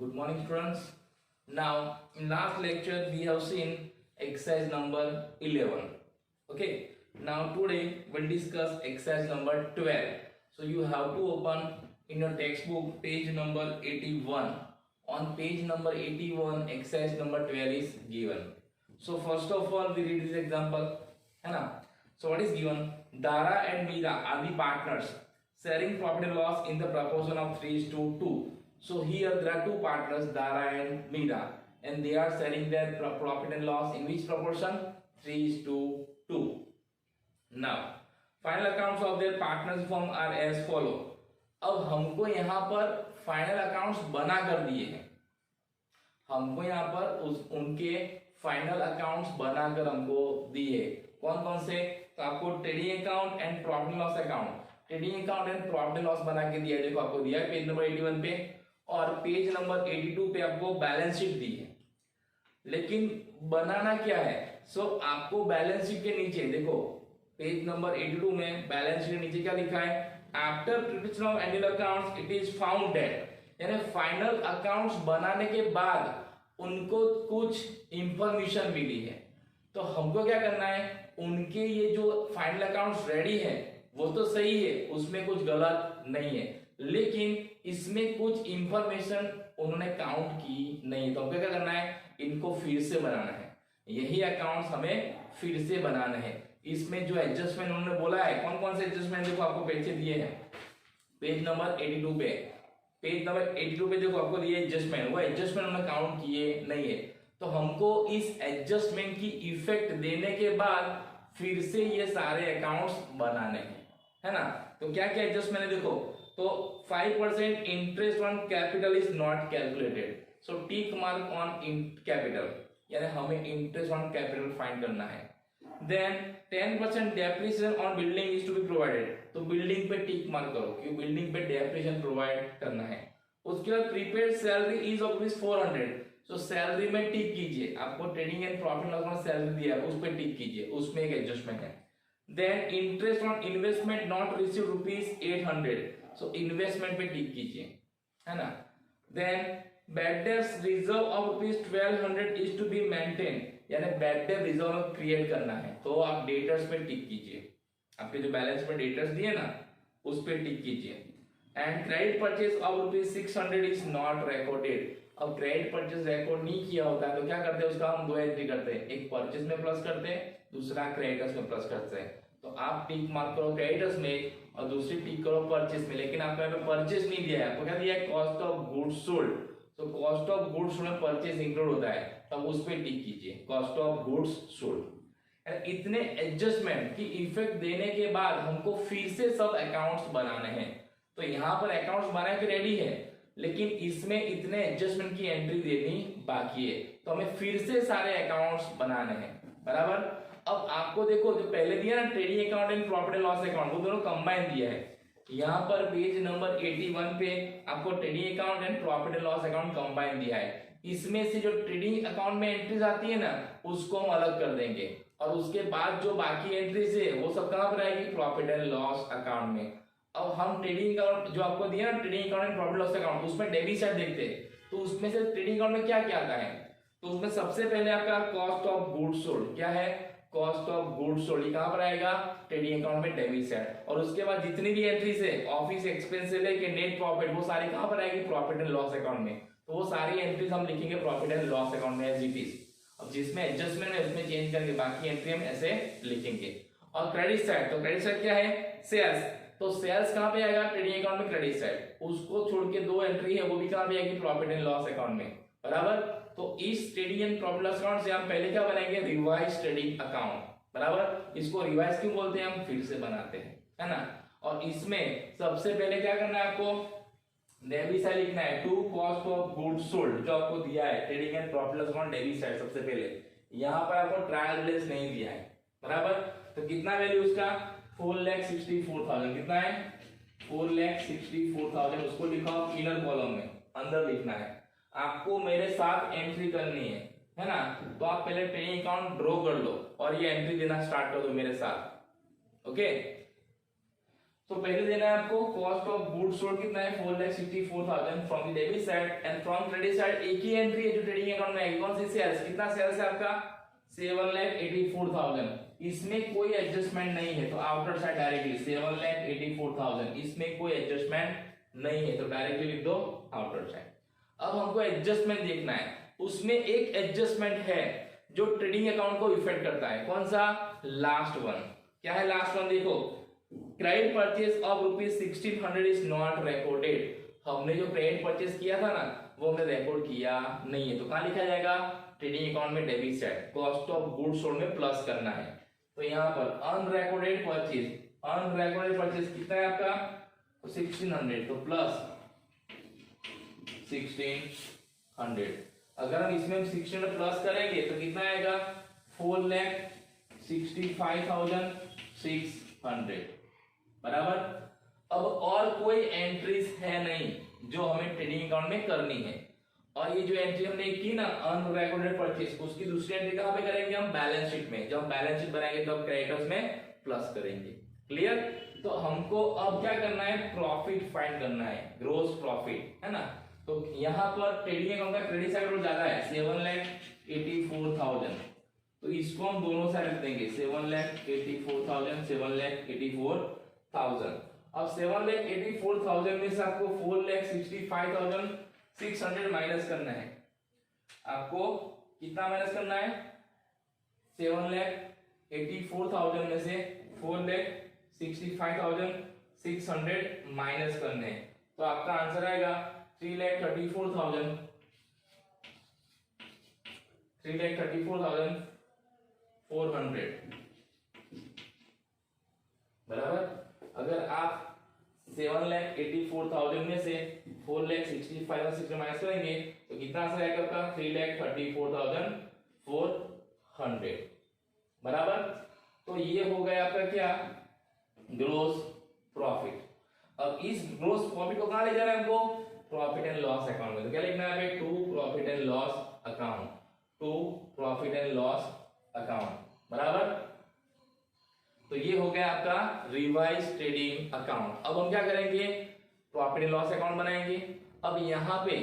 Good morning, students. Now, in last lecture, we have seen exercise number 11. Okay. Now, today we'll discuss exercise number 12. So, you have to open in your textbook page number 81. On page number 81, exercise number 12 is given. So, first of all, we read this example. है ना? So, what is given? Dara and Meera are the partners sharing profit and loss in the proportion of 3:2. So here there are two partners, Dara and Meera, and they are sharing their profit and loss in which proportion? 3:2. Now, final accounts of their partners firm are as follow. अब हमको यहाँ पर final accounts बना कर दिए हैं, हमको यहाँ पर उनके फाइनल अकाउंट्स बनाकर हमको दिए। कौन कौन से? तो आपको trading account and profit loss account, trading account and profit loss बना के दिया है। देखो आपको दिया है पेज नंबर 81 पे, और पेज नंबर 82 पे आपको बैलेंस शीट दी है। लेकिन बनाना क्या है? सो आपको बैलेंस शीट के नीचे देखो, पेज नंबर 82 में बैलेंस शीट के नीचे क्या लिखा है? After preparation of annual accounts it is found that, यानी फाइनल अकाउंट्स बनाने के बाद उनको कुछ इंफॉर्मेशन मिली है। तो हमको क्या करना है? उनके ये जो फाइनल अकाउंट्स रेडी है वो तो सही है, उसमें कुछ गलत नहीं है, लेकिन इसमें कुछ इंफॉर्मेशन उन्होंने काउंट की नहीं। तो हमको क्या करना है? इनको फिर से बनाना है। यही अकाउंट्स हमें फिर से बनाना है। इसमें जो एडजस्टमेंट उन्होंने बोला है, कौन कौन से एडजस्टमेंट देखो आपको पेज से दिए हैं, पेज नंबर 82 पे, पेज नंबर 82 पे देखो आपको दिए एडजस्टमेंट, वो एडजस्टमेंट उन्होंने काउंट किए नहीं है। तो हमको इस एडजस्टमेंट की इफेक्ट देने के बाद फिर से ये सारे अकाउंट्स बनाने हैं, है ना? तो क्या क्या एडजस्टमेंट है देखो, तो 5% interest on capital is not calculated, so tick mark on in capital, यानी हमें इंटरेस्ट ऑन कैपिटल फाइंड करना है। Then 10% depreciation on building is to be provided, तो बिल्डिंग पे टिक मार्क करो क्योंकि बिल्डिंग पे डेप्रिसिएशन प्रोवाइड करना है। उसके बाद prepaid salary is of rupees 400, so salary में टिक कीजिए। आपको ट्रेडिंग एंड प्रॉफिट लॉस में सैलरी दिया है, उस पर टिक कीजिए, उसमें एक एडजस्टमेंट है। Then interest on investment not receive rupees 800, so investment पे टिक कीजिए, है ना? Then bad debts reserve of rupees 1200 is to be maintain, यानी बैड डेट रिजर्व क्रिएट करना है, तो आप डेटर्स पे टिक कीजिए। आपके जो बैलेंस में डेटर्स दिए ना, उस पे टिक कीजिए। And credit purchase of rupees 600 is not recorded, अब क्रेडिट परचेज रिकॉर्ड नहीं किया होता है तो क्या करते हैं? उसका हम दो एंट्री करते हैं, एक परचेज में प्लस करते हैं, दूसरा क्रेडिटर्स में प्लस करते हैं। तो आप टिक मार्क करो क्रेडिटर्स में और दूसरी टिक करो परचेज में, लेकिन आपको यहाँ पे परचेज नहीं दिया है, आपको क्या दिया है? कॉस्ट ऑफ गुड्स सोल्ड, तो कॉस्ट ऑफ गुड्स में परचेज इंक्लूड होता है, तब उस पर टिक कीजिए, कॉस्ट ऑफ गुड्स सोल्ड। इतने एडजस्टमेंट की इफेक्ट देने के बाद हमको फिर से सब अकाउंट्स बनाने हैं। तो यहाँ पर अकाउंट्स बना के रेडी है, लेकिन इसमें इतने एडजस्टमेंट की एंट्री देनी बाकी है, तो हमें फिर से सारे अकाउंट्स बनाने हैं, बराबर। अब आपको देखो जो पहले दिया ना trading account and profit and loss account, वो दोनों कंबाइन दिया है। यहाँ पर पेज नंबर 81 पे आपको trading account and profit and loss account combine दिया है। इसमें से जो ट्रेडिंग अकाउंट में एंट्रीज आती है ना, उसको हम अलग कर देंगे, और उसके बाद जो बाकी एंट्रीज है वो सब कहाँ पर आएगी? प्रॉफिट एंड लॉस अकाउंट में। अब हम ट्रेडिंग अकाउंट जो आपको दिया ना, trading account and profit loss account, उसमें डेबिट साइड देखते हैं, तो उसमें से ट्रेडिंग अकाउंट में क्या क्या आता है? तो उसमें सबसे पहले आपका कॉस्ट ऑफ गुड्स सोल्ड, क्या है? कॉस्ट ऑफ गुड्स सोल्ड, ये कहां पर आएगा? ट्रेडिंग अकाउंट में डेबिट साइड। और उसके बाद जितनी भी एंट्रीज है, ऑफिस एक्सपेंस से लेके नेट प्रॉफिट, वो सारी कहां पर आएगी? प्रॉफिट एंड लॉस अकाउंट में। तो वो सारी एंट्रीज हम लिखेंगे प्रॉफिट एंड लॉस अकाउंट में एज इट इज। अब जिसमें एडजस्टमेंट है उसमें चेंज करके बाकी एंट्री हम ऐसे लिखेंगे। और क्रेडिट साइड, तो क्रेडिट साइड क्या है? सेल्स, तो सेल्स कहां पे आएगा? ट्रेडिंग अकाउंट में क्रेडिट साइड। उसको छोड़ के दो एंट्री है, वो भी कहां पे आएगी? प्रॉफिट एंड लॉस अकाउंट में, बराबर। तो इस trading and profit loss account से हम पहले क्या बनाएंगे? रिवाइज ट्रेडिंग अकाउंट, बराबर। इसको रिवाइज क्यों बोलते हैं? हम फिर से बनाते हैं, है ना? और इसमें सबसे पहले क्या करना है आपको? डेबिट साइड लिखना है, to cost of goods sold, जो आपको दिया है trading and profit loss account debit side सबसे पहले। यहाँ पर आपको ट्रायल बैलेंस नहीं दिया है, बराबर। तो कितना वैल्यू उसका? 4,64,000, कितना है? 4,64,000, उसको लिखा इनर कॉलम में, अंदर लिखना है। आपको मेरे साथ एंट्री करनी है ना? तो आप पहले ट्रेडिंग अकाउंट ड्रॉ कर लो और ये एंट्री देना स्टार्ट कर दो मेरे साथ, ओके। तो पहले देना है आपको कॉस्ट ऑफ गुड्स सोल्ड कितना है 4,64,000 from the debit side and from credit side एक ही एंट्री है जो ट्रेडिंग अकाउंट में आएगी, कौन सी सेल्स, कितना सेल्स है आपका 7,84,000, इसमें कोई एडजस्टमेंट नहीं है तो आउटर साइड डायरेक्टली 7,84,000, इसमें कोई एडजस्टमेंट नहीं है तो डायरेक्टली लिख दो आउटर साइड। अब हमको एडजस्टमेंट देखना है, उसमें एक एडजस्टमेंट है जो ट्रेडिंग अकाउंट को इफेक्ट करता है, कौन सा, लास्ट वन। क्या है लास्ट वन, देखो credit purchase of ₹1600 is not recorded, हमने जो क्रेडिट परचेज किया था ना वो हमने रिकॉर्ड किया नहीं है, तो कहां लिखा जाएगा, ट्रेडिंग अकाउंट में debit side cost of goods sold में प्लस करना है, तो यहाँ पर अनरिकॉर्डेड परचेज कितना है आपका 1600, तो प्लस 1600, अगर हम इसमें 1600 प्लस करेंगे तो कितना आएगा 4,65,600 बराबर। अब और कोई एंट्रीज है नहीं जो हमें ट्रेडिंग अकाउंट में करनी है, और ये जो एंट्री हमने की ना अनरिकॉर्डेड परचेज, उसकी दूसरी एंट्री कहां पे करेंगे हम, बैलेंस शीट में। जब बैलेंस शीट बनाएंगे तो क्रेडिटर्स में प्लस करेंगे, क्लियर। तो हमको अब क्या करना है, प्रॉफिट फाइंड करना है, ग्रोस प्रॉफिट, है ना। तो यहाँ पर ट्रेडिंग अकाउंट का क्रेडिट साइड और ज्यादा है 7,84,000, तो इसको हम दोनों साइड रख देंगे 7,84,000 7,84,000। अब 7,84,000 में से आपको 4,65,600 माइनस करना है, आपको कितना माइनस करना है 7,84,000 में से 4,65,600 माइनस करने हैं, तो आपका आंसर आएगा 3,34,400 बराबर। अगर आप 7,84,000 में से 4,65,600 माइनस करेंगे तो कितना आंसर आएगा आपका 3,34,400 बराबर। तो ये हो गया आपका क्या, ग्रोस प्रॉफिट। अब इस ग्रोस प्रॉफिट को कहां ले जा रहे हैं हमको, प्रॉफिट एंड लॉस अकाउंट में। तो क्या लिखना है, to profit and loss account, to profit and loss account बराबर। तो ये हो गया आपका रिवाइज ट्रेडिंग अकाउंट। अब हम क्या करेंगे, प्रॉफिट एंड लॉस अकाउंट बनाएंगे। अब यहाँ पे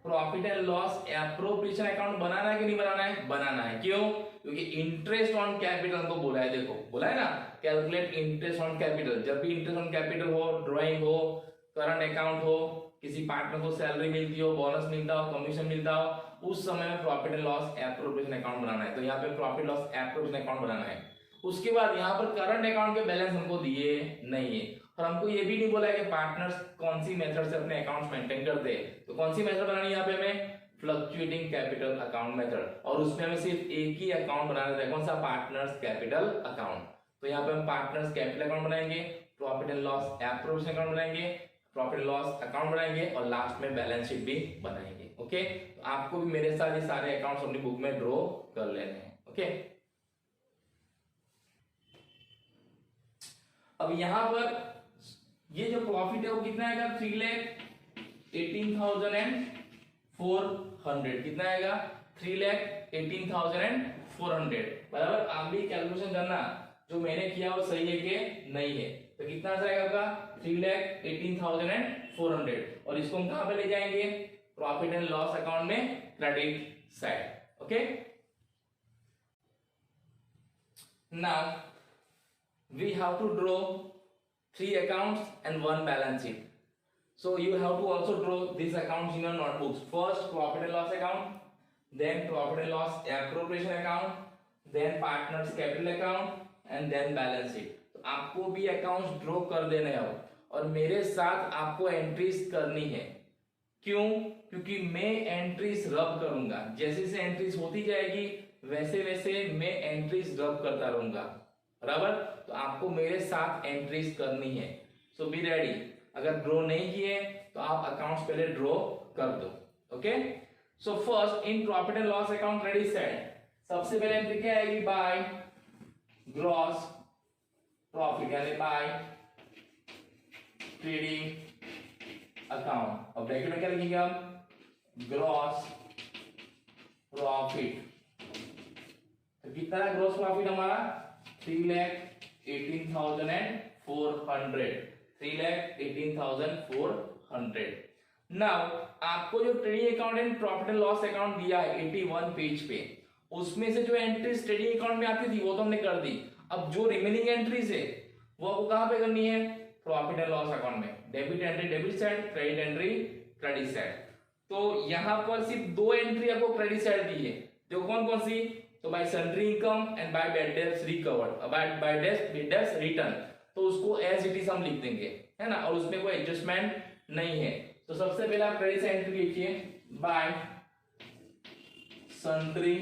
profit and loss appropriation account बनाना है कि नहीं बनाना है, बनाना है। क्यों, क्योंकि इंटरेस्ट ऑन कैपिटल हमको बोला है, देखो बोला है ना, कैलकुलेट इंटरेस्ट ऑन कैपिटल। जब भी इंटरेस्ट ऑन कैपिटल हो, ड्राइंग हो, करंट अकाउंट हो, किसी पार्टनर को सैलरी मिलती हो, बोनस मिलता हो, कमीशन मिलता हो, उस समय में profit and loss appropriation account बनाना है। तो यहाँ पे प्रॉफिट लॉस एप्रोप्रिएशन अकाउंट बनाना है। उसके बाद यहाँ पर करंट अकाउंट के बैलेंस हमको दिए नहीं है, और हमको ये भी नहीं बोला है कि पार्टनर्स कौन सी मेथड से अपने अकाउंट्स मेंटेन करते हैं। तो कौन सी मेथड बनानी है यहाँ पे हमें, फ्लक्चुएटिंग कैपिटल अकाउंट मेथड, और उसमें हमें सिर्फ एक ही अकाउंट बनाना है, कौन सा, पार्टनर्स कैपिटल अकाउंट। तो यहाँ पे हम पार्टनर्स कैपिटल अकाउंट बनाएंगे, profit and loss appropriation account बनाएंगे, प्रॉफिट एंड लॉस अकाउंट बनाएंगे, और लास्ट में बैलेंस शीट भी बनाएंगे। ओके, तो आपको भी मेरे साथ ये सारे अकाउंट्स अपनी बुक में ड्रॉ कर लेने हैं। ओके, अब यहां पर ये जो प्रॉफिट है वो कितना आएगा, 3,18,400, कितना आएगा 3,18,400 बराबर। आप भी कैलकुलेशन करना, जो मैंने किया वो सही है कि नहीं है। तो कितना आंसर आएगा आपका 3,18,400, और इसको हम कहां पे ले जाएंगे, प्रॉफिट एंड लॉस अकाउंट में credit side. Okay, now we have to draw 3 accounts and 1 balance sheet. So you have to also draw these accounts in your notebooks. First profit and loss account, then profit and loss appropriation account, then partners capital account, and then balance sheet. तो आपको भी accounts draw कर देने हैं और मेरे साथ आपको एंट्रीज करनी है। क्यों, क्योंकि मैं एंट्रीज रब करूंगा, जैसे जैसे एंट्रीज होती जाएगी वैसे वैसे मैं एंट्रीज रब करता रहूंगा बराबर। तो आपको मेरे साथ एंट्रीज करनी है, सो बी रेडी। अगर ड्रॉ नहीं किए तो आप अकाउंट्स पहले ड्रॉ कर दो। Okay, so first in profit and loss account credit side सबसे पहले एंट्री क्या आएगी, बाय ग्रॉस प्रॉफिट, यानी बाय ट्रेडिंग अकाउंट। और ब्रैकेट में क्या लिखेंगे हम, ग्रॉस प्रॉफिट। तो कितना ग्रॉस प्रॉफिट हमारा 3,18,400 3,18,400। नाउ आपको जो trading account and profit and loss account दिया है 81 पेज पे, उसमें से जो एंट्रीज ट्रेडिंग अकाउंट में आती थी वो तो हमने कर दी। अब जो रिमेनिंग एंट्रीज है वो आपको कहां पे करनी है? प्रॉफिट एंड लॉस अकाउंट में। Debit entry debit side, credit entry credit side. तो यहां पर सिर्फ दो एंट्री आपको क्रेडिट साइड दी है, जो कौन कौन सी? तो by sundry income and by bad debts recovered, by debts return. तो उसको एज इट इज हम लिख देंगे, है ना, और उसमें कोई एडजस्टमेंट नहीं है। तो सबसे पहले आप क्रेडिट साइड एंट्री लिखिए, बाय सन्ड्री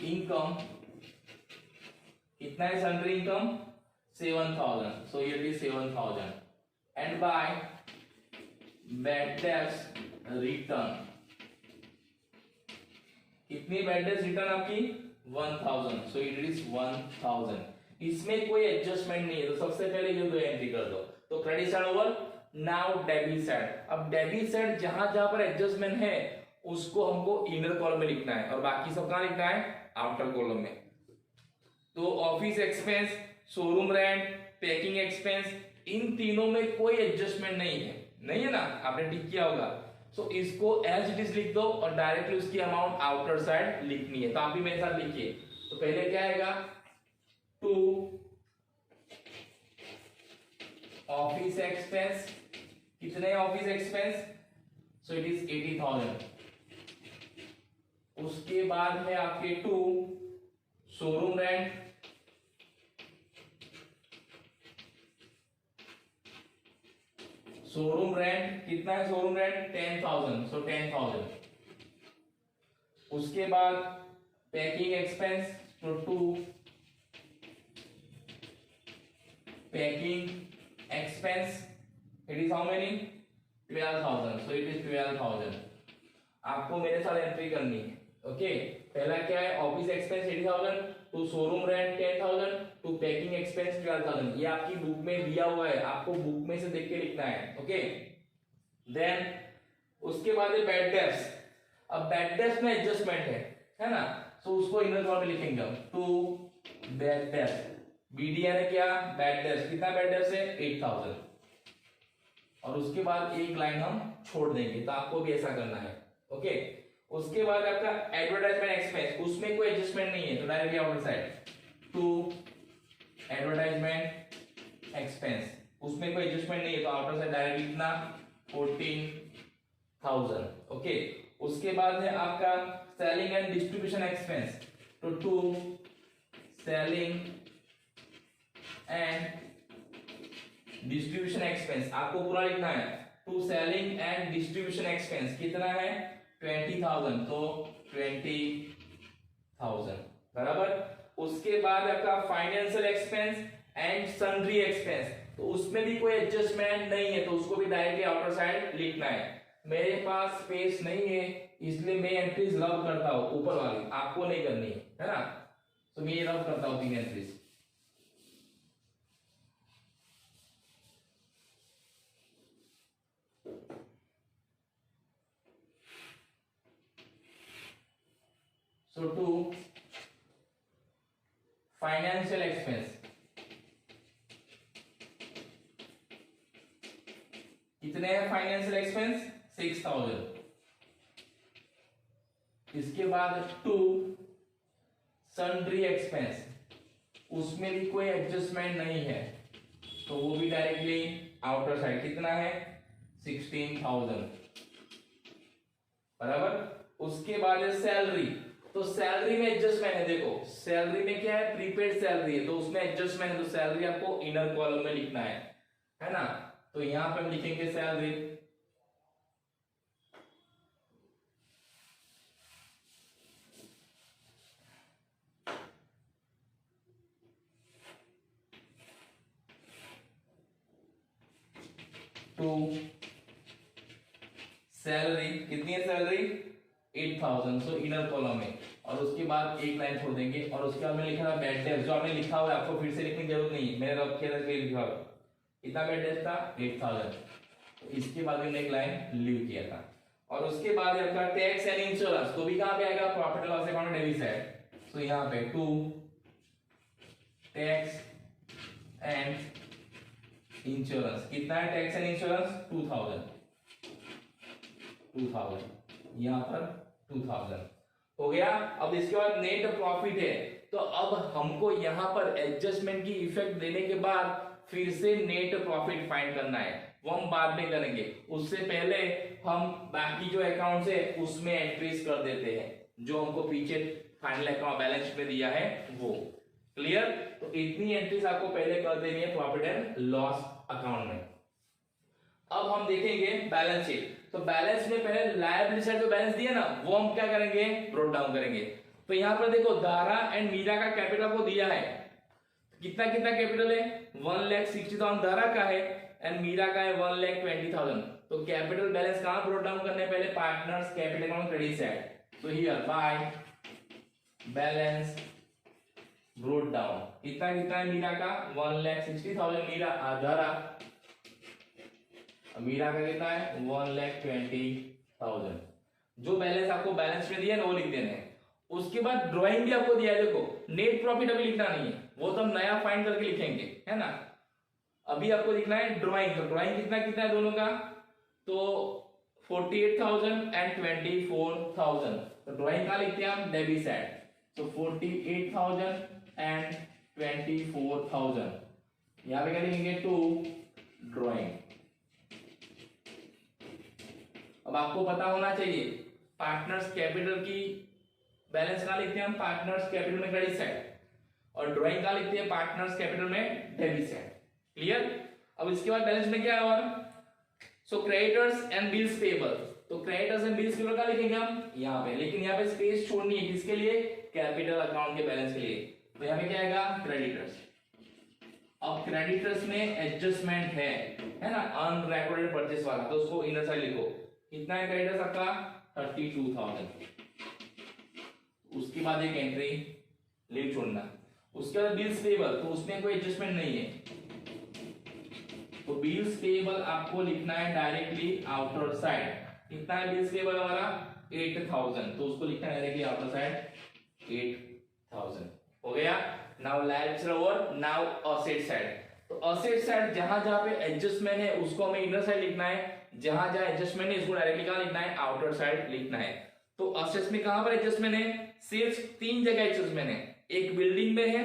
इनकम। कितना है sundry income? 7,000, so it is 7,000, and by bad debts return, कितनी bad debts return आपकी? 1,000, so it is 1,000। इसमें कोई एडजस्टमेंट नहीं है, तो सबसे पहले ये दो एंट्री कर दो। तो credit side over. Now debit side. अब डेबिट साइड जहां जहां पर एडजस्टमेंट है उसको हमको इनर कॉलम में लिखना है, और बाकी सब कहां लिखना है? आउटर कॉलम में। तो office expense, showroom rent, packing expense, इन तीनों में कोई एडजस्टमेंट नहीं है, नहीं है ना, आपने टिक किया होगा। सो इसको एज इट इज लिख दो और डायरेक्टली उसकी अमाउंट आउटर साइड लिखनी है। तो आप भी मेरे साथ लिखिए। तो पहले क्या आएगा? To office expense. कितने office expense? So it is 80,000। उसके बाद में आपके to showroom rent, showroom rent कितना है? Showroom rent 10,000, so 10,000। उसके बाद पैकिंग एक्सपेंस, तो to packing expense, it is how many? 12,000, so it is 12,000। आपको मेरे साथ एंट्री करनी है, ओके। पहला क्या है? Office expense 80,000, to showroom rent 10,000, to packing expense 12,000। ये आपकी बुक में दिया हुआ है, आपको बुक में से देख के लिखना है, ओके। देन उसके बाद है बैड डेब्ट्स। अब बैड डेब्ट्स में एडजस्टमेंट है ना, तो उसको इनर कॉलम में लिखेंगे हम, टू बैड डेब्ट्स। बीडीएन है क्या? Bad debts. कितना बैड डेब्ट्स है? 8,000। और उसके बाद एक लाइन हम छोड़ देंगे, तो आपको भी ऐसा करना है, ओके। उसके बाद आपका एडवर्टाइजमेंट एक्सपेंस, उसमें कोई एडजस्टमेंट नहीं है, तो directly outer side to advertisement expense, उसमें कोई एडजस्टमेंट नहीं है, तो आउटर साइड डायरेक्टली कितना? 14,000, ओके। उसके बाद है आपका सेलिंग एंड डिस्ट्रीब्यूशन एक्सपेंस, तो to selling and distribution expense, आपको पूरा लिखना है। To selling and distribution expense कितना है? 20,000, तो 20,000 बराबर। उसके बाद आपका financial expense and sundry expense, तो उसमें भी कोई एडजस्टमेंट नहीं है, तो उसको भी डायरेक्टली आउटर साइड लिखना है। मेरे पास स्पेस नहीं है, इसलिए मैं एंट्रीज रब करता हूं, ऊपर वाली आपको नहीं करनी है ना, तो मैं ये रब करता हूं 3 entries. So to financial expense, कितने हैं फाइनेंशियल एक्सपेंस? 6,000। इसके बाद टू सन्ड्री एक्सपेंस, उसमें भी कोई एडजस्टमेंट नहीं है, तो वो भी डायरेक्टली आउटर साइड। कितना है? 16,000 बराबर। उसके बाद है सैलरी, तो सैलरी में एडजस्टमेंट है। देखो सैलरी में क्या है? प्रीपेड सैलरी है, तो उसमें एडजस्टमेंट है, तो सैलरी आपको इनर कॉलम में लिखना है ना। तो यहां पे हम लिखेंगे सैलरी, टू सैलरी, कितनी है सैलरी? 8,000, सो इनर कॉलम में, और उसके बाद एक लाइन छोड़ देंगे, और उसके बाद में लिखा था बैड डेब्ट, जो आपने लिखा हुआ है आपको फिर से लिखने की जरूरत नहीं है, मैंने रब किया था लिखा हुआ। कितना बैड डेब्ट था? 8,000, तो इसके बाद मैंने एक लाइन लीव किया था। और उसके बाद आपका टैक्स एंड इंश्योरेंस, तो भी कहां पे आएगा? प्रॉफिट लॉस अकाउंट में डेबिट साइड, सो यहां पे टू टैक्स एंड इंश्योरेंस कितना है, टैक्स एंड इंश्योरेंस 2000 यहाँ पर 2000 हो गया। अब इसके बाद नेट प्रॉफिट है, तो अब हमको यहाँ पर एडजस्टमेंट की इफेक्ट देने के बाद फिर से नेट प्रॉफिट फाइंड करना है, वो हम बाद में करेंगे। उससे पहले हम बाकी जो अकाउंट्स है उसमें एंट्रीज कर देते हैं जो हमको पीछे फाइनल अकाउंट बैलेंस शीट में दिया है वो। क्लियर? तो इतनी एंट्रीज आपको पहले कर देनी है प्रॉफिट एंड लॉस अकाउंट में। अब हम देखेंगे बैलेंस शीट। तो बैलेंस में पहले लायबिलिटी साइड जो बैलेंस दिया ना वो हम क्या करेंगे, ब्रोट डाउन करेंगे। तो यहाँ पर देखो दारा एंड मीरा का कैपिटल आपको दिया है, कितना कितना कैपिटल है, 1,60,000 दारा का है एंड मीरा का है 1,20,000। तो कैपिटल बैलेंस कहां ब्रोट डाउन करने, पहले partners capital account credit side. तो here by balance brought down कितना कितना है मीरा का 1,60,000 मीरा का कितना है 1,20,000। जो बैलेंस आपको बैलेंस में दिया है ना वो लिख देना है। उसके बाद ड्राइंग भी आपको दिया है, देखो नेट प्रॉफिट अभी लिखना नहीं है, वो तो हम नया फाइंड करके लिखेंगे, है ना। अभी आपको लिखना है ड्राइंग। तो ड्राइंग कितना कितना है दोनों का, तो 48,000 एंड 24,000। तो ड्राइंग का लिखते हैं हम डेबिट साइड, तो 48,000 एंड 24,000। यहाँ पे क्या लिखेंगे टू ड्राइंग। अब आपको पता होना चाहिए पार्टनर्स कैपिटल की बैलेंस का लिखते हैं हम पार्टनर्स कैपिटल में क्रेडिट साइड, और ड्राइंग का लिखते हैं पार्टनर्स कैपिटल में डेबिट साइड। क्लियर? अब इसके बाद बैलेंस में क्या है और, so creditors and bills payable. तो क्रेडिटर्स एंड बिल्स पेबल का लिखेंगे हम यहाँ पे, लेकिन यहाँ पे स्पेस छोड़नी है किसके लिए, कैपिटल अकाउंट के बैलेंस के लिए। तो यहाँ पे क्या आएगा क्रेडिटर्स। अब क्रेडिटर्स में एडजस्टमेंट है ना, अनरिकॉर्डेड परचेस वाला, तो उसको इनर साइड लिखो। कितना है क्रेडिटर्स आपका 32,000। उसके बाद एक एंट्री लिख छोड़ना। उसके बाद बिल्स पेबल, तो उसमें कोई एडजस्टमेंट नहीं है, तो बिल्स पेबल आपको लिखना है डायरेक्टली आउटर साइड। कितना है बिल्स पेबल हमारा 8,000, तो उसको लिखना है डायरेक्टली आउटर साइड 8,000। हो गया। Now liability over, now asset side. तो असेट साइड जहां जहां पे एडजस्टमेंट है उसको हमें इनर साइड लिखना है, जहां जहां एडजस्टमेंट है इसको डायरेक्टली कहां लिखना है, आउटर साइड लिखना है। तो असेट्स में कहां पर एडजस्टमेंट है, सिर्फ 3 जगह एडजस्टमेंट है, एक बिल्डिंग में है,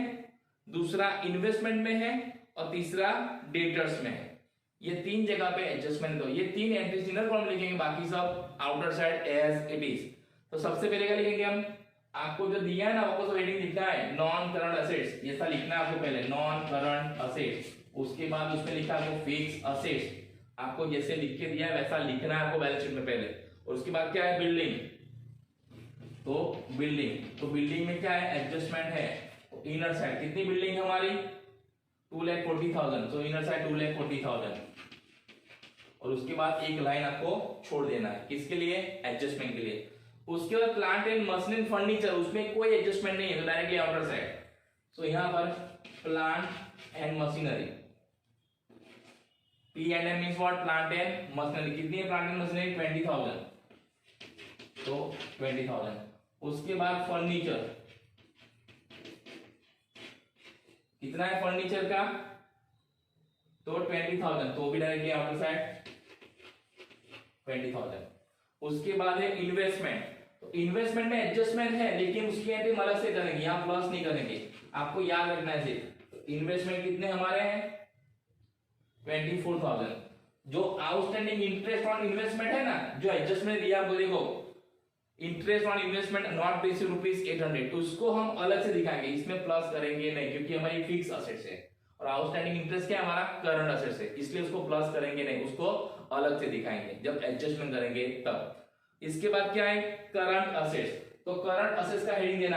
दूसरा इन्वेस्टमेंट में है और तीसरा डेटर्स में है। ये 3 जगह पे एडजस्टमेंट दो, ये 3 एंट्रीज इनर कॉलम लिखेंगे, बाकी सब outer side as it is. तो सबसे पहले क्या लिखेंगे हम, आपको जो दिया है ना आपको सब हेडिंग लिखना है नॉन करंट असेट्स, ये सब लिखना है आपको पहले नॉन करंट असेट्स। उसके बाद उसमें लिखा है आपको फिक्स असेट्स, आपको जैसे लिख के दिया है वैसा लिखना है आपको बैलेंस शीट में पहले। और उसके बाद क्या है बिल्डिंग, तो बिल्डिंग में क्या है एडजस्टमेंट है, तो इनर साइड कितनी बिल्डिंग है हमारी 2,40,000, तो इनर साइड 2,40,000। और उसके बाद एक लाइन आपको छोड़ देना है किसके लिए, एडजस्टमेंट के लिए। उसके बाद plant and machine and furniture, उसमें कोई एडजस्टमेंट नहीं है, तो डायरेक्टली आउटर साइड। सो यहाँ पर plant and machinery, P and M means what, plant and machinery. कितनी है प्लांट एंड मशीनरी 20,000, तो 20,000। उसके बाद फर्नीचर, कितना है फर्नीचर का, तो 20,000, तो भी डायरेक्टली आउटर साइड 20,000। उसके बाद है इन्वेस्टमेंट, तो इन्वेस्टमेंट में एडजस्टमेंट है लेकिन उसकी एंट्री हम अलग से करेंगे, यहाँ प्लस नहीं करेंगे, आपको याद रखना है सिर्फ। इन्वेस्टमेंट कितने हमारे हैं 24,000। जो आउटस्टैंडिंग इंटरेस्ट ऑन इन्वेस्टमेंट है ना, जो एडजस्टमेंट दिया आपको, देखो interest on investment not received ₹800, तो उसको हम अलग से दिखाएंगे, इसमें प्लस करेंगे नहीं क्योंकि हमारी फिक्स असेट्स है। और आउटस्टैंडिंग इंटरेस्ट क्या है हमारा करंट असेट्स है, इसलिए उसको प्लस करेंगे नहीं, उसको अलग से दिखाएंगे जब एडजस्टमेंट करेंगे तब। इसके बाद क्या है करंट असेट्स, तो करंट असेट्स का हेडिंग देना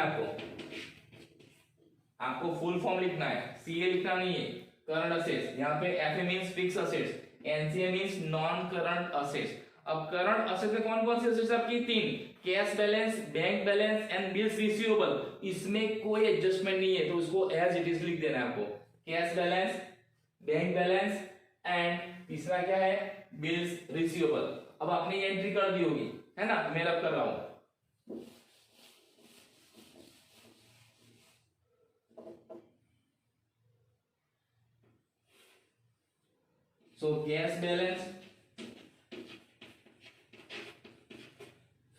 आपको फुल फॉर्म लिखना है, सीए लिखना नहीं है, करंट असेट्स। यहाँ पे FA means fix assets, NCA means non current assets. अब करंट असेट्स में कौन कौन सी असेट्स आपकी 3, cash balance, bank balance and bills receivable. इसमें कोई एडजस्टमेंट नहीं है, तो उसको एज इट इज लिख देना है आपको, cash balance, bank balance and तीसरा क्या है बिल्स रिसीवेबल। अब आपने ये एंट्री कर दी होगी, है ना, मैं अब कर रहा हूं। सो कैश बैलेंस,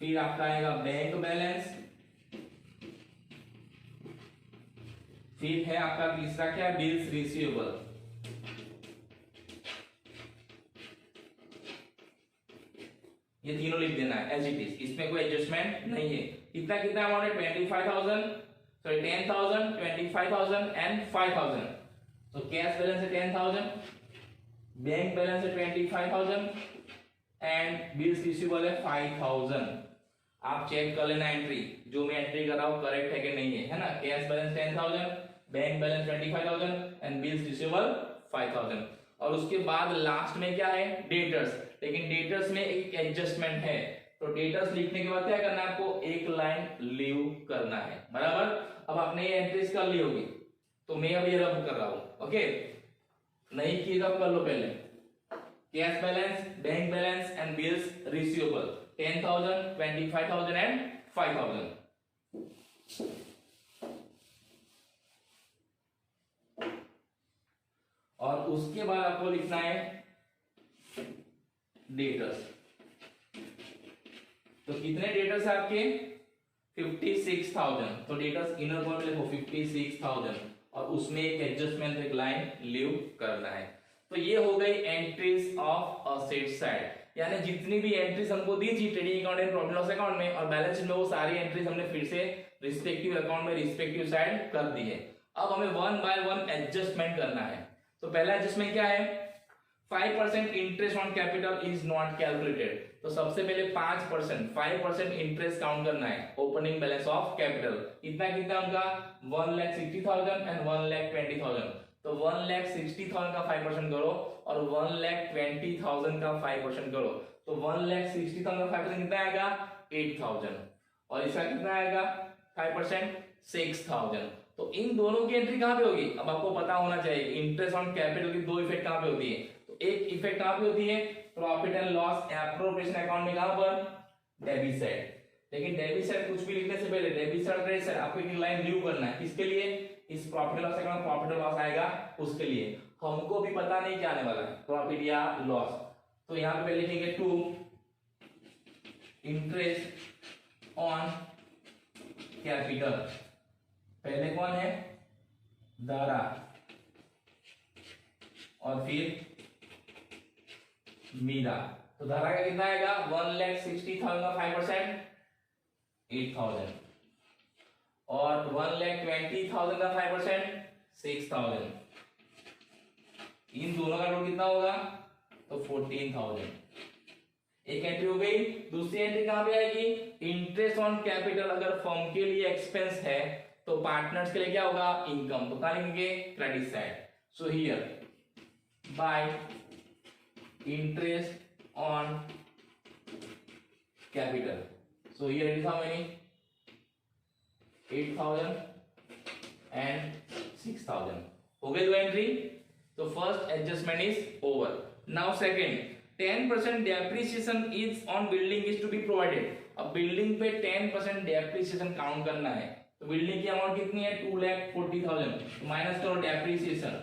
फिर आपका आएगा बैंक बैलेंस, फिर है आपका तीसरा क्या, बिल्स रिसीवेबल। ये तीनों लिख देना है एज इट इज, इसमें कोई एडजस्टमेंट नहीं है। कितना कितना अमाउंट है, 25,000, सॉरी 10,000, 25,000 एंड 5,000। तो कैश बैलेंस है 10,000, बैंक बैलेंस है 25,000 एंड बिल्स रिसीवेबल है 5,000। आप चेक कर लेना एंट्री, जो मैं एंट्री कर रहा हूं करेक्ट है कि नहीं है, है ना। Cash balance 10,000, bank balance 25,000 and bills receivable 5,000। और उसके बाद लास्ट में क्या है, डेटर्स। लेकिन डेटर्स में एक एडजस्टमेंट है, तो डेटर्स लिखने के बाद क्या करना है आपको, एक लाइन लीव करना है, बराबर। अब आपने ये एंट्रीज कर ली होगी, तो मैं अब ये रब कर रहा हूं, ओके। नहीं की तब कर लो पहले। Cash balance, bank balance and bills receivable 10,000, 25,000 and 5,000। और उसके बाद आपको लिखना है डेटर्स। तो कितने डेटर्स है आपके, 56,000। तो डेटर्स इनर कॉलम में लिखो 56,000 और उसमें एक एडजस्टमेंट, एक लाइन लीव करना है। तो ये हो गई एंट्रीज ऑफ असेट साइड, यानी जितनी भी एंट्रीज हमको दी थी trading account and profit loss account में और बैलेंस शीट में, वो सारी एंट्रीज हमने फिर से रिस्पेक्टिव अकाउंट में रिस्पेक्टिव साइड कर दी है। अब हमें वन बाय वन एडजस्टमेंट करना है। तो पहला एडजस्टमेंट क्या है, 5% interest on capital is not calculated. तो सबसे पहले 5% इंटरेस्ट काउंट करना है ओपनिंग बैलेंस ऑफ कैपिटल। इतना कितना उनका 1,60,000 एंड 1,20,000। तो 1,60,000 का 5% करो और 1,20,000 का 5% करो। तो 1,60,000 का 5% कितना आएगा, 8,000 और इसका कितना आएगा 5%, 6,000। तो इन दोनों की एंट्री कहां पे होगी, अब आपको पता होना चाहिए इंटरेस्ट ऑन कैपिटल की दो इफेक्ट कहां पे होती है। तो एक इफेक्ट कहां पे होती है, profit and loss appropriation account में, कहां पर, डेबिट साइड। लेकिन डेबिट साइड कुछ भी लिखने से पहले डेबिट साइड क्रेडिट साइड आपको एक लाइन लीव करना है। किसके लिए, इस profit loss account profit loss आएगा उसके लिए। हमको भी पता नहीं क्या आने वाला है, प्रॉफिट या लॉस। तो यहां पे पहले लिखेंगे टू इंटरेस्ट ऑन कैपिटल। पहले कौन है, दारा, और फिर मीरा। तो धारा का कितना आएगा, 1,60,000 का 5%, 8,000 और 1,20,000 का 5%, 6,000। इन दोनों का टोटल कितना होगा, तो 14,000। एक एंट्री हो गई। दूसरी एंट्री कहां पे आएगी, इंटरेस्ट ऑन कैपिटल अगर फर्म के लिए एक्सपेंस है तो पार्टनर्स के लिए क्या होगा, इनकम। तो कहां लिखेंगे, credit side. So here bye interest on capital, so here it is how many, 8,000 and 6,000। हो गई दो एंट्री। तो first adjustment is over. Now second, 10% depreciation is on building is to be provided. अब building पे 10% depreciation count करना है। तो building की अमाउंट कितनी है, 2,40,000। तो माइनस करो डेप्रिसिएशन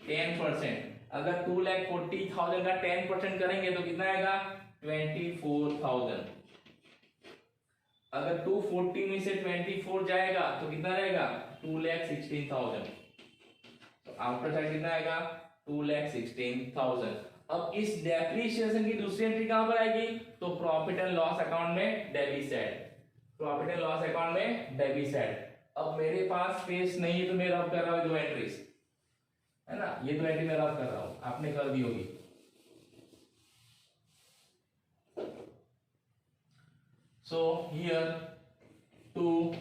10%। अगर 2,40,000 का 10% करेंगे तो कितना आएगा, 24,000। अगर 240 में से 24 जाएगा तो कितना रहेगा, 2,16,000। तो आफ्टर साइड कितना आएगा, 2,16,000। अब इस डेप्रिसिएशन की दूसरी एंट्री कहां पर आएगी, तो प्रॉफिट एंड लॉस अकाउंट में debit side. Profit and loss account में डेबिट साइड। अब मेरे पास स्पेस नहीं है तो मैं रब कर रहा हूं दो एंट्रीज, है ना। ये तो एंट्री मैं रब कर रहा हूं, आपने कर दी होगी। So here to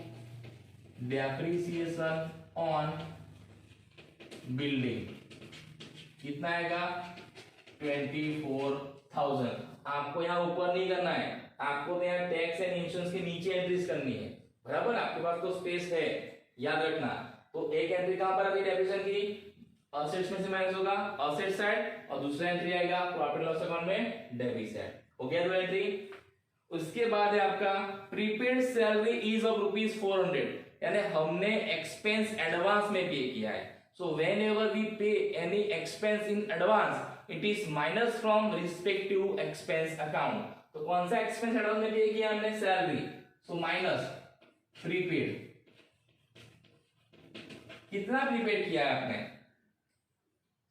depreciation on building कितना आएगा, 24,000। आपको यहाँ ऊपर नहीं करना है, आपको तो यहाँ टैक्स एंड इंश्योरेंस के नीचे एंट्रीज करनी है, बराबर। आपके पास तो स्पेस है, याद रखना। तो एक एंट्री कहां पर आती है डेप्रिसिएशन की, असेट्स में से माइनस होगा असेट साइड, और दूसरा एंट्री आएगा प्रॉफिट लॉस अकाउंट में डेबिट साइड। हो गया दो एंट्री। उसके बाद है आपका प्रीपेड सैलरी इज ऑफ ₹400, यानी हमने एक्सपेंस एडवांस में पे किया है। So whenever we pay any expense in advance, it is minus from respective expense account. तो कौन सा एक्सपेंस एडवांस में पे किया हमने? सैलरी. So minus prepaid. कितना प्रीपेड किया है आपने?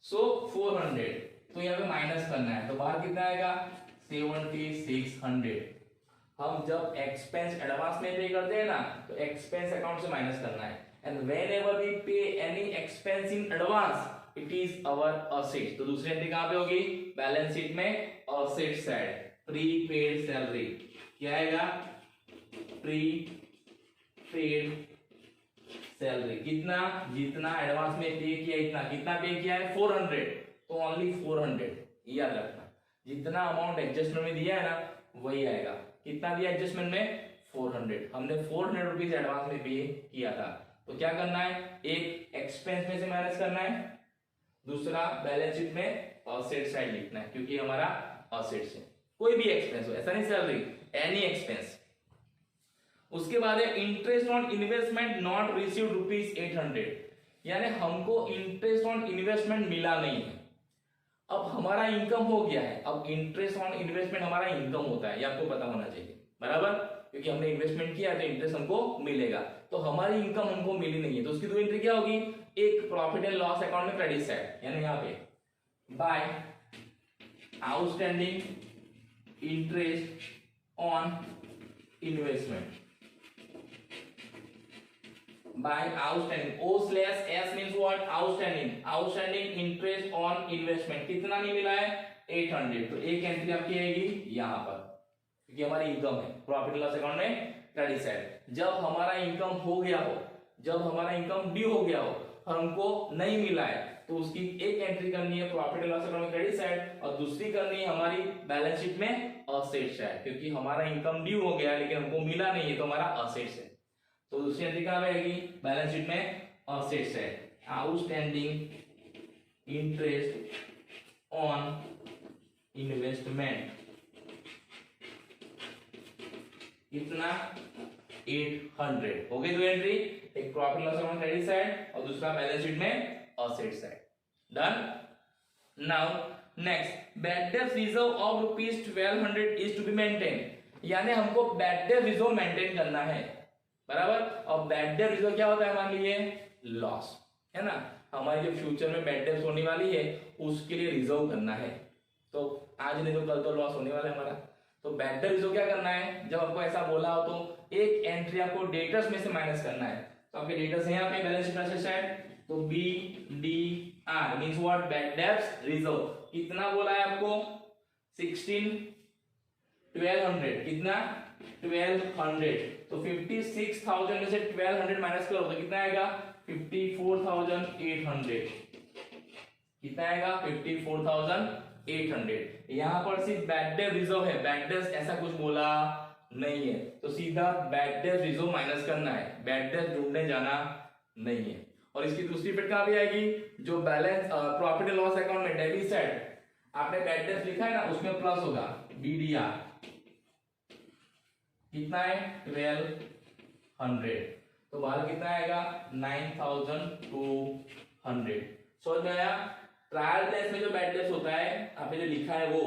सो 400. तो यहाँ पे माइनस करना है, तो बाहर कितना आएगा? 7600. हम जब एक्सपेंस एडवांस में पे करते हैं ना, तो एक्सपेंस अकाउंट से माइनस करना है. And whenever we pay any expense in advance, it is our asset. तो दूसरी एंट्री कहां पे होगी? बैलेंस शीट में असेट साइड. प्रीपेड सैलरी क्या आएगा? Prepaid salary. कितना? जितना एडवांस में पे किया इतना. कितना पे किया है? 400. तो ओनली 400. याद रखना, जितना अमाउंट एडजस्टमेंट में दिया है ना, वही आएगा. कितना दिया एडजस्टमेंट में? 400. हमने 400 रुपीज एडवांस में पे किया था. तो क्या करना है? एक एक्सपेंस में से माइनस करना है, दूसरा बैलेंस शीट में असेट साइड लिखना है, क्योंकि हमारा असेट है. कोई भी एक्सपेंस हो, ऐसा नहीं सैलरी, एनी एक्सपेंस. उसके बाद है interest on investment not received ₹800. यानी हमको इंटरेस्ट ऑन इन्वेस्टमेंट मिला नहीं है. अब हमारा इनकम हो गया है. अब इंटरेस्ट ऑन इन्वेस्टमेंट हमारा इनकम होता है, ये आपको पता होना चाहिए, बराबर, क्योंकि हमने इन्वेस्टमेंट किया तो इंटरेस्ट हमको मिलेगा. तो हमारी इनकम हमको मिली नहीं है, तो उसकी दो एंट्री क्या होगी? एक प्रॉफिट एंड लॉस अकाउंट में क्रेडिट साइड, यानी यहाँ पे by outstanding interest on investment. By outstanding, O/S means what? Outstanding interest on investment. कितना नहीं मिला है? 800. तो एक एंट्री आपकी आएगी यहाँ पर, क्योंकि हमारी इनकम है. प्रॉफिट लॉस अकाउंट में क्रेडिट साइड. जब हमारा इनकम हो गया हो, जब हमारा इनकम ड्यू हो गया हो, हमको नहीं मिला है, तो उसकी एक एंट्री करनी है प्रॉफिट लॉस अकाउंट में क्रेडिट साइड, और दूसरी करनी है हमारी बैलेंस शीट में असेट साइड, क्योंकि हमारा इनकम ड्यू हो गया लेकिन हमको मिला नहीं है, तो हमारा असेट है. तो दूसरी एंट्री कहां रहेगी? बैलेंस शीट में असेट्स है. Outstanding interest on investment. कितना? 800. हो गई दो एंट्री, एक profit loss account credit side और दूसरा बैलेंस शीट में asset side. Done. Now next, bad debt reserve of ₹1200 is to be maintain. यानी हमको बैड डेट रिजर्व मेंटेन करना है, बराबर. और बैड डेट रिजर्व क्या होता है हमारे लिए? लॉस, है ना. हमारी जो फ्यूचर में बैड डेट होने वाली है उसके लिए रिजर्व करना है. तो आज नहीं तो कल तो लॉस होने वाला है हमारा. तो बैड डेट रिजर्व क्या करना है? जब आपको ऐसा बोला हो तो एक एंट्री आपको डेटर्स में से माइनस करना है. तो आपके डेटर्स है यहाँ पे बैलेंस शीट असेट साइड. तो BDR means what? Bad debts reserve. कितना बोला है आपको? 1200. कितना? 1200. तो 56,000 में से 1200 माइनस करो तो कितना आएगा? 54,800. कितना आएगा? 54,800. यहाँ पर सिर्फ बैड डेट रिजर्व है, बैड डेट ऐसा कुछ बोला नहीं है, तो सीधा बैड डेट रिजर्व माइनस करना है, बैड डेट ढूंढने जाना नहीं है. और इसकी दूसरी पेट कहां पे आएगी? जो balance profit and loss account में डेबिट साइड आपने बैड डेट लिखा है ना, उसमें प्लस होगा BDR. कितना है? 1200. तो बाहर कितना आएगा? 9200. समझ में आया? ट्रायल टेस्ट में जो बैड डेट होता है आपने जो लिखा है वो,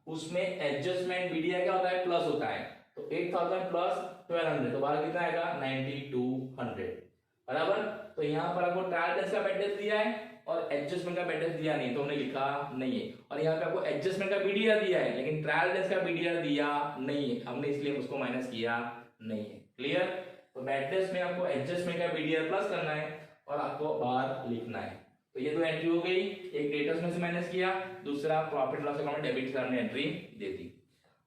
उसमें एडजस्टमेंट BDR क्या होता है? प्लस होता है. तो 8000 प्लस 1200, तो बाहर कितना आएगा? 9200. बराबर. तो यहाँ पर आपको ट्रायल टेस्ट का बैड डेट दिया है और एडजस्टमेंट का बैड डेट दिया नहीं, तो हमने लिखा नहीं है. और यहाँ पे आपको एडजस्टमेंट का BDR दिया है लेकिन ट्रायल टेस्ट का BDR दिया नहीं है, हमने इसलिए उसको माइनस किया नहीं है. क्लियर? तो बैड डेट में आपको एडजस्टमेंट का BDR प्लस करना है और आपको बाहर लिखना है. तो ये दो एंट्री हो गई, एक डेटर्स में से माइनस किया, दूसरा प्रॉफिट लॉस अकाउंट में डेबिट करने एंट्री दे दी.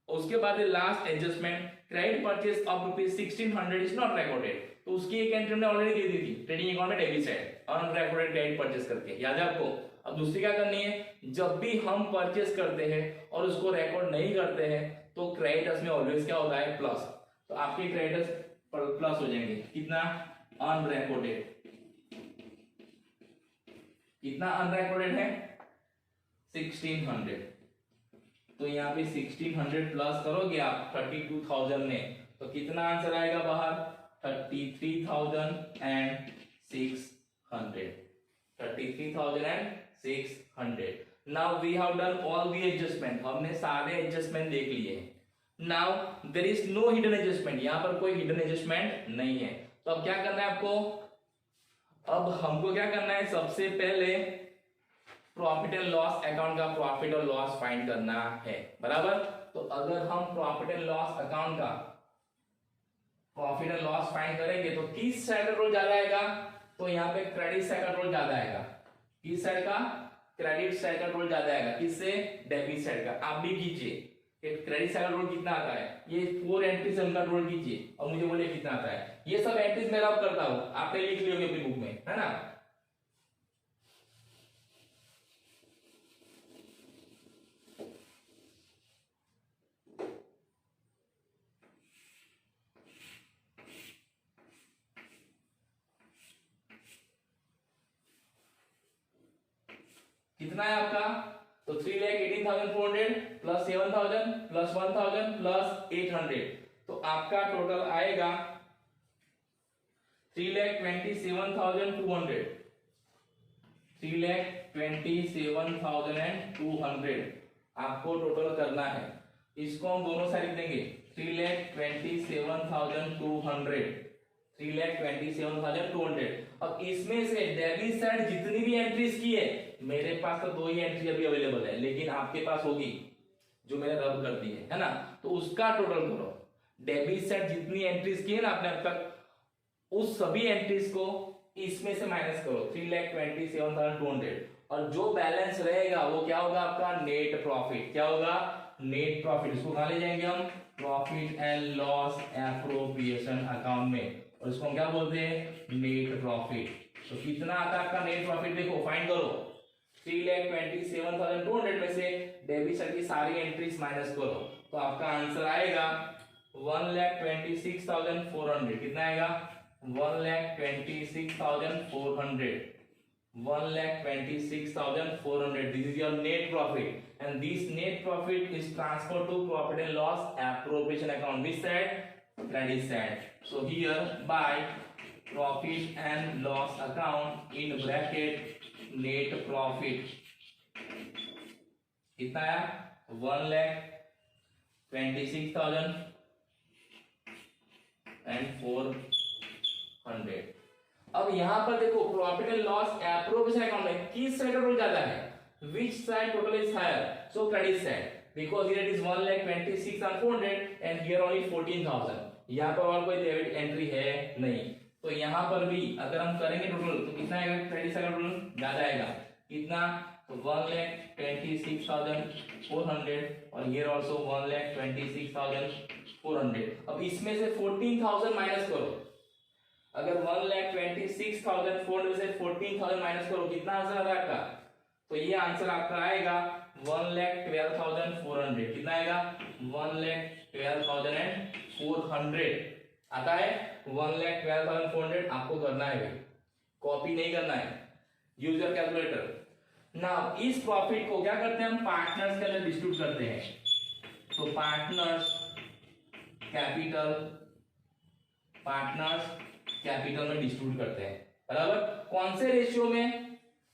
उसके बाद last adjustment, credit purchase of ₹1600 is not recorded. तो उसकी एक एंट्री हमने ऑलरेडी दे दी थी ट्रेडिंग अकाउंट में debit side, unrecorded credit purchase करके, याद है आपको. अब दूसरी क्या करनी है? जब भी हम परचेस करते हैं और उसको रिकॉर्ड नहीं करते हैं तो क्रेडिटर्स में ऑलवेज क्या होता है? प्लस. तो आपके क्रेडिटर्स प्लस हो जाएंगे. कितना? अनरिकॉर्डेड. कितना अनरिकॉर्डेड है? 1600. तो यहाँ पे 1600 प्लस करोगे आप 32,000 में, तो कितना आंसर आएगा बाहर? 33,600. 33,600. Now we have done all the adjustment. हमने सारे एडजस्टमेंट देख लिए हैं. Now there is no hidden adjustment. यहाँ पर कोई hidden adjustment नहीं है. तो अब क्या करना है आपको? अब हमको क्या करना है? सबसे पहले प्रॉफिट एंड लॉस अकाउंट का प्रॉफिट और लॉस फाइंड करना है. बराबर. तो अगर हम प्रॉफिट एंड लॉस अकाउंट का प्रॉफिट एंड लॉस फाइंड करेंगे तो किस साइड का रोल ज्यादा आएगा? तो यहाँ पे क्रेडिट साइड का रोल ज्यादा आएगा. किस साइड का? क्रेडिट साइड का रोल ज्यादा आएगा. किससे? डेबिट साइड का. आप भी कीजिए. क्रेडिट साइड का रोल कितना आता है? ये 4 एंट्रीज उनका रोल कीजिए और मुझे बोलिए कितना आता है. ये सब एंट्रीज मैं रब करता हूं, आपने लिख ली होगी अपनी बुक में, है ना. कितना है आपका? तो 3,18,400 प्लस 7,000 प्लस 1,000 प्लस 800. तो आपका टोटल आएगा 3,27,200. 3,27,200 आपको टोटल करना है. इसको हम दोनों साइड देंगे. 3,27,200. 3,27,200. अब इसमें से डेबिट साइड जितनी भी एंट्रीज की है, मेरे पास तो 2 ही एंट्री अभी अवेलेबल है, लेकिन आपके पास होगी जो मैंने रब कर दी है ना. तो उसका टोटल करो. डेबिट साइड जितनी एंट्रीज की है ना आपने अब तक, उस सभी एंट्रीज को इसमें से माइनस करो. 3,27,200. और जो बैलेंस रहेगा वो क्या होगा? आपका नेट प्रॉफिट. क्या होगा? Net profit. इसको कहां ले जाएंगे हम? Profit and loss appropriation account में. और इसको हम क्या बोलते हैं? Net profit. तो कितना आता है आपका नेट प्रॉफिट? देखो फाइंड करो. 3,27,200 में से डेबिट साइड की सारी एंट्रीज माइनस करो. तो आपका आंसर आएगा 1,26,400. कितना आएगा? 1,26,400. 1,26,400. This is your net profit, and this net profit is transferred to profit and loss appropriation account. Which side? Credit side. So here by profit and loss account in bracket net profit कितना है? 1,26,400. अब यहां पर देखो profit and loss appropriation account में किस side का role ज्यादा है? Which side total is higher? So credit side, because here it is 1,26,400 and here only 14,000. यहां पर और कोई डेबिट एंट्री है नहीं. तो यहां पर भी अगर हम करेंगे टोटल तो कितना आएगा? क्रेडिट साइड का टोटल ज्यादा आएगा. कितना? तो 1,26,400 और हियर आल्सो 1,26,400. अब इसमें से 14,000 माइनस करो. अगर 1,26,400 से 14,000 माइनस करो, कितना आंसर आता है आपका? तो ये आंसर आपका आएगा 1,12,400. कितना आएगा? 1,12,400 आता है. 1,12,400 आपको करना है भाई, कॉपी नहीं करना है. Use your calculator. नाउ इस प्रॉफिट को क्या करते हैं हम? पार्टनर्स के अंदर डिस्ट्रीब्यूट करते हैं. तो पार्टनर्स कैपिटल में डिस्ट्रीब्यूट करते हैं. बराबर. कौन से रेशियो में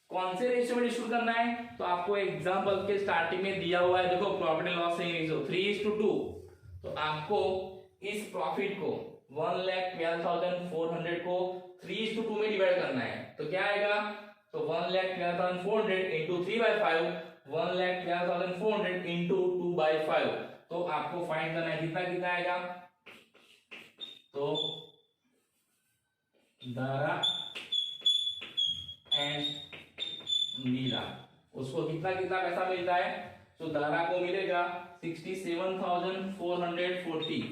डिस्ट्रीब्यूट करना है? तो आपको एग्जांपल के स्टार्टिंग में दिया हुआ है. देखो प्रॉफिट एंड लॉस रेशियो 3:2. तो आपको इस प्रॉफिट को 1,12,400 को 3:2 में डिवाइड करना है. तो क्या आएगा? तो 1,12,400 into 3/5, 1,12,400 into 2/5. तो आपको फाइंड करना है कितना आएगा? तो दारा एंड मीरा, उसको कितना पैसा मिलता है? तो दारा को मिलेगा 67,440.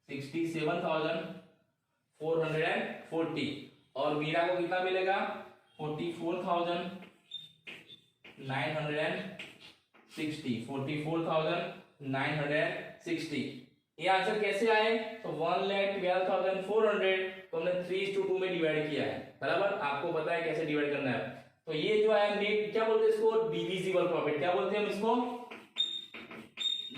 67,440. और मीरा को कितना मिलेगा? 44,960. 44,960. ये आंसर कैसे आए? तो 1,12,400 तो हमने 3:2 में डिवाइड किया है. बराबर. आपको पता है कैसे डिवाइड करना है. तो ये जो है नेट क्या बोलते हैं इसको? Divisible profit. क्या बोलते हैं हम इसको?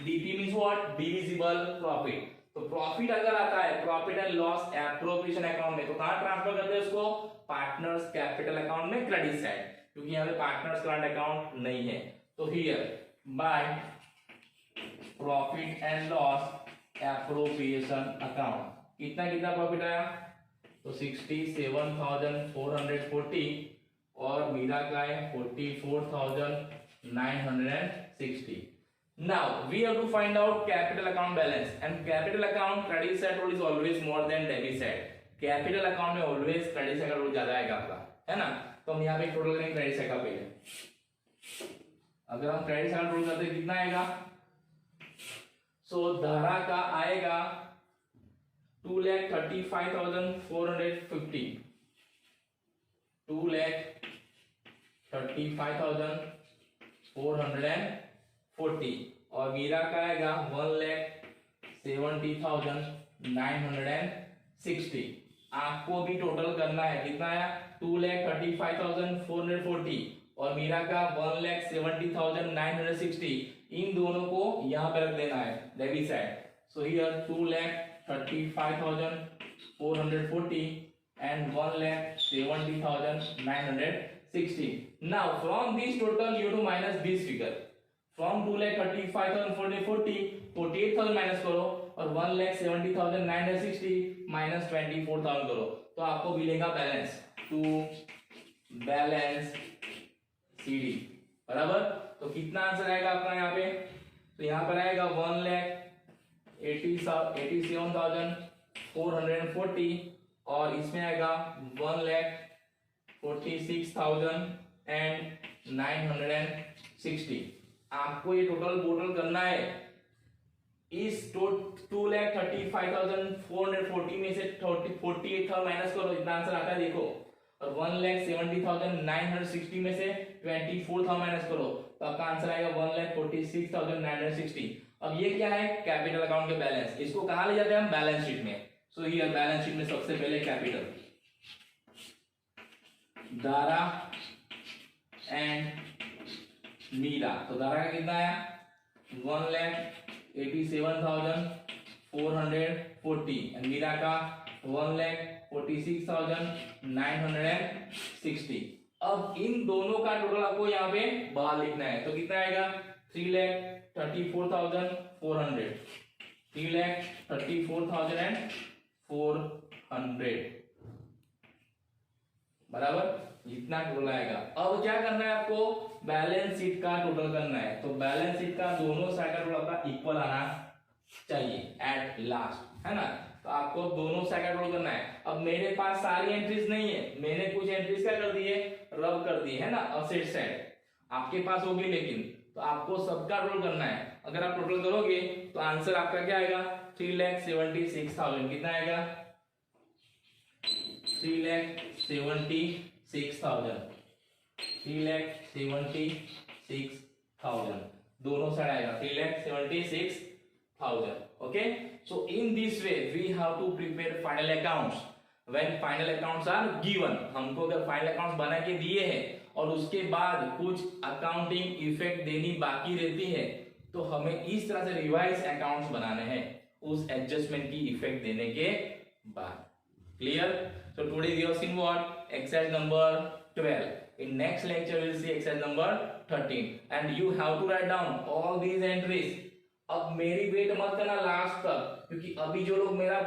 DP means what? Divisible profit. तो प्रॉफिट अगर आता है profit and loss appropriation account में, तो कहां ट्रांसफर करते हैं उसको? पार्टनर्स कैपिटल अकाउंट में क्रेडिट साइड, क्योंकि यहाँ पे पार्टनर्स करंट अकाउंट नहीं है। तो here by profit and loss appropriation account कितना कितना प्रॉफिट आया, तो 67,440 और मीरा का है 44,960। Now we have to find out capital account balance, and capital account credit side roll is always more than debit side. Capital account में always credit side का role ज्यादा आएगा आपका, है ना। तो हम यहाँ पे टोटल करेंगे क्रेडिट साइड का पहले। अगर हम क्रेडिट साइड रोल करते कितना आएगा, सो धारा का आएगा 2,35,450, 2,35,440 और मीरा का आएगा 1,70,960। आपको भी टोटल करना है, कितना आया 2,35,440 और मीरा का 1,70,960। इन दोनों को यहाँ पे रख देना है debit side. So here 2,35,440 and 1,70,960. Now from this total you have to minus this figure. From 2,35,440 48,000 minus करो और 1,70,960 माइनस 24,000 करो, तो आपको मिलेगा बैलेंस टू बैलेंस सीडी बराबर। तो कितना आंसर आएगा आपका यहाँ पे, तो यहाँ पर आएगा 1,87,440 और इसमें आएगा 1,46,960। आपको ये टोटल करना है। इस 2,35,440 में से 48,000 माइनस करो, इतना आंसर आता है देखो, और 1,70,960 में से 24,000 माइनस करो, तो आपका आंसर आएगा 1,46,960। अब ये क्या है, कैपिटल अकाउंट के बैलेंस। इसको कहां ले जाते हैं हम, बैलेंस शीट में। सो हियर बैलेंस शीट में सबसे पहले कैपिटल दारा एंड मीरा। तो दारा का कितना आया 1,87,440 एंड मीरा का 1,46,960। अब इन दोनों का टोटल आपको यहाँ पे बाहर लिखना है, तो कितना आएगा 3,34,400, 3,34,400 बराबर, इतना टोटल आएगा। अब क्या करना है आपको, बैलेंस शीट का टोटल करना है। तो बैलेंस शीट का दोनों साइड का टोटल आपका इक्वल आना चाहिए एट लास्ट, है ना। तो आपको दोनों साइड का टोटल करना है। अब मेरे पास सारी एंट्रीज नहीं है, मैंने कुछ एंट्रीज क्या कर दी है, रब कर दी है ना, असेट साइड आपके पास होगी, लेकिन तो आपको सबका टोटल करना है। अगर आप टोटल करोगे तो आंसर आपका क्या आएगा 3,76,000। कितना आएगा 3,76,000, 3,76,000 दोनों साइड आएगा 3,76,000। Okay, so in this way we have to prepare final accounts when final accounts are given. हमको अगर फाइनल अकाउंट्स बना के दिए हैं और उसके बाद कुछ अकाउंटिंग इफेक्ट देनी बाकी रहती है, तो हमें इस तरह से रिवाइज अकाउंट्स बनाने हैं उस एडजस्टमेंट की इफेक्ट देने के बाद। Clear? So today we have seen what? Exercise number 12. In next lecture we will see exercise number 13 and you have to write down all these entries. अब मेरी वेट मत करना लास्ट तक, क्योंकि अभी जो लोग मेरा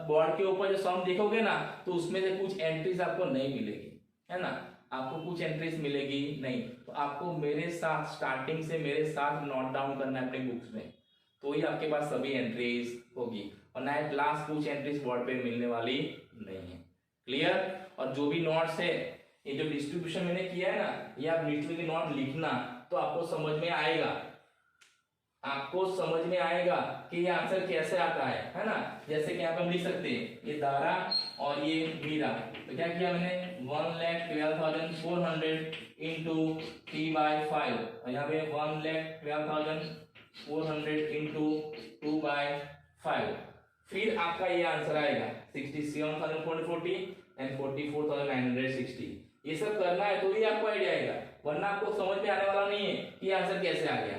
बोर्ड के ऊपर जो सम देखोगे ना, तो उसमें से कुछ एंट्रीज आपको नहीं मिलेगी, है ना। आपको कुछ एंट्रीज मिलेगी नहीं, तो आपको मेरे साथ स्टार्टिंग से मेरे साथ नोट डाउन करना है अपने बुक्स में, तो ही आपके पास सभी एंट्रीज होगी, और ना लास्ट कुछ एंट्रीज बोर्ड पे मिलने वाली नहीं है। क्लियर? और जो भी नोट्स है, ये जो डिस्ट्रीब्यूशन मैंने किया है ना, ये आप लिटरली नोट लिखना, तो आपको समझ में आएगा, आपको समझ में आएगा कि ये आंसर कैसे आता है ना। जैसे कि यहाँ पे हम लिख सकते हैं ये दारा और ये मीरा, तो क्या किया मैंने 1,12,400 इंटू 3/5 और यहाँ पे 1,12,400 इंटू 2/5। फिर आपका ये आंसर आएगा 67,440 एंड 44,960। ये सब करना है तो ही आपको आइडिया आएगा, वरना आपको समझ में आने वाला नहीं है कि आंसर कैसे आ गया।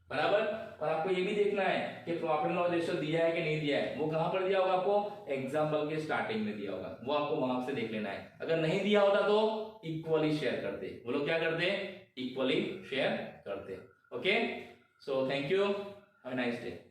बराबर। और आपको ये भी देखना है कि प्रॉफिट एंड लॉस रेशियो दिया है कि नहीं दिया है। वो कहां पर दिया होगा आपको, एग्जाम्पल के स्टार्टिंग में दिया होगा, वो आपको वहां से देख लेना है। अगर नहीं दिया होता तो इक्वली शेयर करते, वो लोग क्या करते, इक्वली शेयर करते। Okay, so thank you, have a nice day.